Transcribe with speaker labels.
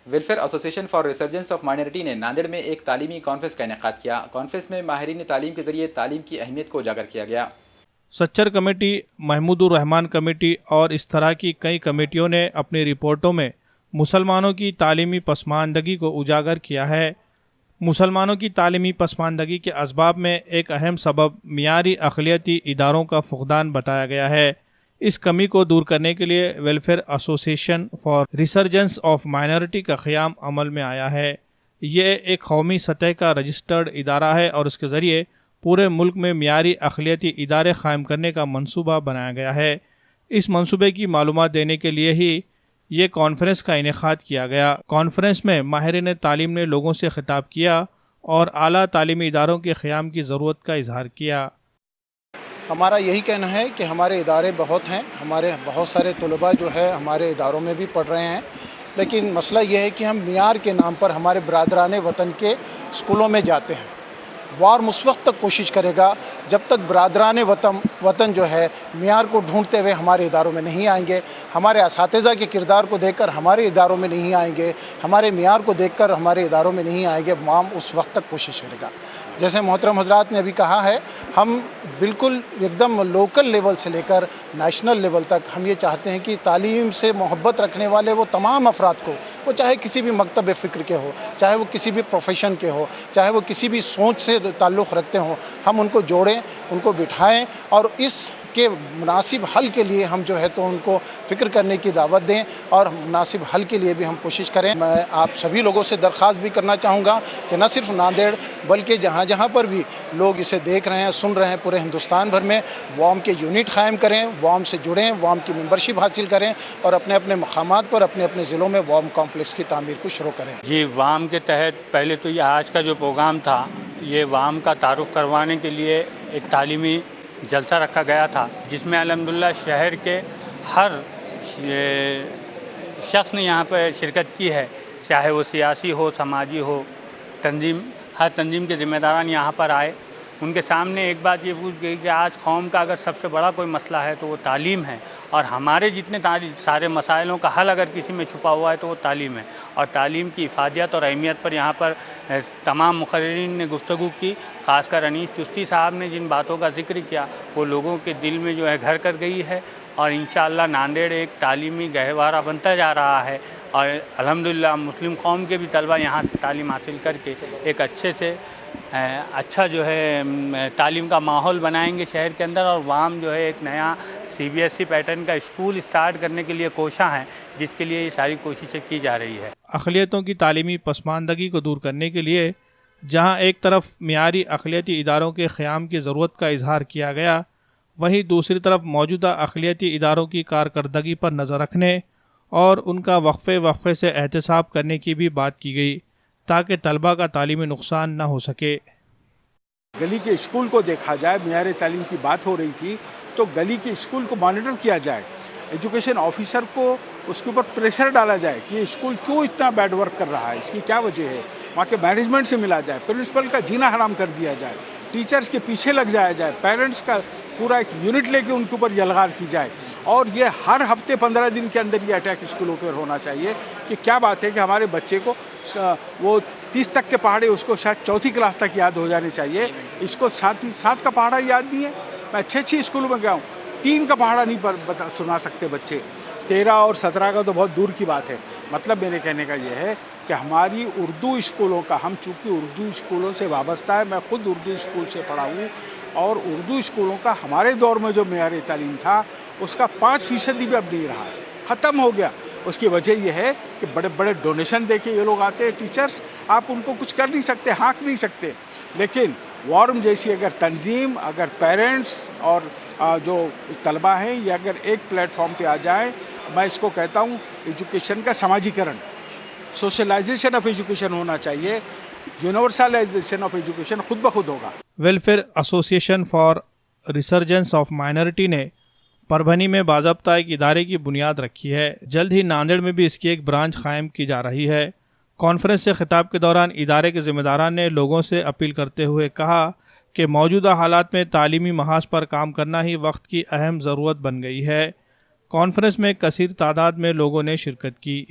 Speaker 1: Welfare association for resurgence of minority نے ناندیڑ میں ایک تعلیمی کانفرنس کا انعقاد کیا۔ کانفرنس میں ماہرین تعلیم کے ذریعے تعلیم کی اہمیت کو اجاگر کیا گیا۔
Speaker 2: سچر کمیٹی، محمود الرحمان کمیٹی اور اس طرح کی کئی کمیٹیوں نے اپنی رپورٹوں میں مسلمانوں کی تعلیمی پسماندگی کو اجاگر کیا ہے۔ مسلمانوں کی تعلیمی پسماندگی کے اسباب میں ایک اہم سبب معیاری اقلیتی اداروں کا فقدان بتایا گیا ہے۔ اس کمی کو دور کرنے کے لیے welfare association for resurgence of minority کا قیام عمل میں آیا ہے۔ یہ ایک قومی سطح کا رجسٹرڈ ادارہ ہے اور اس کے ذریعے پورے ملک میں معیاری اقلیتی ادارے قائم کرنے کا منصوبہ بنایا گیا ہے۔ اس منصوبے کی معلومات دینے کے لیے ہی یہ کانفرنس کا انعقاد کیا گیا۔ کانفرنس میں ماہرین تعلیم نے لوگوں سے خطاب کیا اور اعلیٰ تعلیمی اداروں کے قیام کی ضرورت کا اظہار کیا۔
Speaker 3: ہمارا یہی کہنا ہے کہ ہمارے ادارے بہت ہیں، ہمارے بہت سارے طلباء جو ہے ہمارے اداروں میں بھی پڑھ رہے ہیں، لیکن مسئلہ یہ ہے کہ ہم معیار کے نام پر ہمارے برادران وطن کے اسکولوں میں جاتے ہیں۔ وارم اس وقت تک کوشش کرے گا جب تک برادران وطن جو ہے معیار کو ڈھونڈتے ہوئے ہمارے اداروں میں نہیں آئیں گے، ہمارے اساتذہ کے کردار کو دیکھ کر ہمارے اداروں میں نہیں آئیں گے، ہمارے معیار کو دیکھ کر ہمارے اداروں میں نہیں آئیں گے، وام اس وقت تک کوشش کرے گا۔ جیسے محترم حضرات نے ابھی کہا ہے، ہم بالکل ایک دم لوکل لیول سے لے کر نیشنل لیول تک ہم یہ چاہتے ہیں کہ تعلیم سے محبت رکھنے والے وہ تمام افراد کو، وہ چاہے کسی بھی مکتب فکر کے ہو، چاہے وہ کسی بھی پروفیشن کے ہو، چاہے وہ کسی بھی سوچ سے تعلق رکھتے ہوں، ہم ان کو جوڑیں، ان کو بٹھائیں اور اس کے مناسب حل کے لیے ہم جو ہے تو ان کو فکر کرنے کی دعوت دیں اور مناسب حل کے لیے بھی ہم کوشش کریں۔ میں آپ سبھی لوگوں سے درخواست بھی کرنا چاہوں گا کہ نہ صرف ناندیڑ بلکہ جہاں جہاں پر بھی لوگ اسے دیکھ رہے ہیں، سن رہے ہیں، پورے ہندوستان بھر میں وام کے یونٹ قائم کریں، وام سے جڑیں، وام کی ممبرشپ حاصل کریں اور اپنے اپنے مقامات پر اپنے اپنے ضلعوں میں وام کمپلیکس کی تعمیر کو شروع کریں۔
Speaker 4: جی، وام کے تحت پہلے تو یہ آج کا جو پروگرام تھا، یہ وام کا تعارف کروانے کے لیے ایک تعلیمی جلسہ رکھا گیا تھا، جس میں الحمدللہ شہر کے ہر شخص نے یہاں پہ شرکت کی ہے، چاہے وہ سیاسی ہو، سماجی ہو، ہر تنظیم کے ذمہ داران یہاں پر آئے۔ ان کے سامنے ایک بات یہ پوچھ گئی کہ آج قوم کا اگر سب سے بڑا کوئی مسئلہ ہے تو وہ تعلیم ہے، اور ہمارے جتنے سارے مسائلوں کا حل اگر کسی میں چھپا ہوا ہے تو وہ تعلیم ہے، اور تعلیم کی افادیت اور اہمیت پر یہاں پر تمام مقررین نے گفتگو کی۔ خاص کر انیس چشتی صاحب نے جن باتوں کا ذکر کیا وہ لوگوں کے دل میں جو ہے گھر کر گئی ہے، اور انشاءاللہ ناندیڑ ایک تعلیمی گہوارہ بنتا جا رہا ہے، اور الحمدللہ مسلم قوم کے بھی طلبہ یہاں سے تعلیم حاصل کر کے ایک اچھا جو ہے تعلیم کا ماحول بنائیں گے شہر کے اندر، اور وام جو ہے ایک نیا CBSE پیٹرن کا اسکول اسٹارٹ کرنے کے لیے کوشاں ہیں، جس کے لیے یہ ساری کوششیں کی جا رہی ہے۔
Speaker 2: اقلیتوں کی تعلیمی پسماندگی کو دور کرنے کے لیے جہاں ایک طرف معیاری اقلیتی اداروں کے قیام کی ضرورت کا اظہار کیا گیا، وہیں دوسری طرف موجودہ اقلیتی اداروں کی کارکردگی پر نظر رکھنے اور ان کا وقفے سے احتساب کرنے کی بھی بات کی گئی تاکہ طلباء کا تعلیمی نقصان نہ ہو سکے۔
Speaker 5: گلی کے اسکول کو دیکھا جائے، معیار تعلیم کی بات ہو رہی تھی تو گلی کے اسکول کو مانیٹر کیا جائے، ایجوکیشن آفیسر کو اس کے اوپر پریشر ڈالا جائے کہ یہ اسکول کیوں اتنا بیڈ ورک کر رہا ہے، اس کی کیا وجہ ہے، وہاں کے مینجمنٹ سے ملا جائے، پرنسپل کا جینا حرام کر دیا جائے، ٹیچرز کے پیچھے لگ جایا جائے، پیرنٹس کا پورا ایک یونٹ لے کے ان کے اوپر یلغار کی جائے، اور یہ ہر ہفتے 15 دن کے اندر یہ اٹیک اسکولوں پر ہونا چاہیے کہ کیا بات ہے کہ ہمارے بچے کو وہ 30 تک کے پہاڑے اس کو شاید 4تھی کلاس تک یاد ہو جانے چاہیے، اس کو 7 کا پہاڑا یاد نہیں ہے۔ میں 6 اسکولوں میں گیا ہوں، 3 کا پہاڑا نہیں سنا سکتے بچے، 13 اور 17 کا تو بہت دور کی بات ہے۔ مطلب میرے کہنے کا یہ ہے کہ ہماری اردو اسکولوں کا، ہم چونکہ اردو اسکولوں سے وابستہ ہے، میں خود اردو اسکول سے پڑھا ہوں، اور اردو اسکولوں کا ہمارے دور میں جو معیار تعلیم تھا اس کا 5% بھی اب نہیں رہا ہے، ختم ہو گیا۔ اس کی وجہ یہ ہے کہ بڑے بڑے ڈونیشن دے کے یہ لوگ آتے ہیں ٹیچرز، آپ ان کو کچھ کر نہیں سکتے، ہانک نہیں سکتے، لیکن وارم جیسی اگر تنظیم، اگر پیرنٹس اور جو طلبہ ہیں یہ اگر ایک پلیٹ فارم پہ آ جائیں، میں اس کو کہتا ہوں ایجوکیشن کا سماجی کرن، سوشلائزیشن آف ایجوکیشن ہونا چاہیے، یونیورسلائزیشن آف ایجوکیشن خود بخود ہوگا۔
Speaker 2: Welfare association for resurgence of minority نے پربھنی میں باضابطہ ایک ادارے کی بنیاد رکھی ہے، جلد ہی ناندیڑ میں بھی اس کی ایک برانچ قائم کی جا رہی ہے۔ کانفرنس سے خطاب کے دوران ادارے کے ذمہ داران نے لوگوں سے اپیل کرتے ہوئے کہا کہ موجودہ حالات میں تعلیمی محاذ پر کام کرنا ہی وقت کی اہم ضرورت بن گئی ہے۔ کانفرنس میں کثیر تعداد میں لوگوں نے شرکت کی۔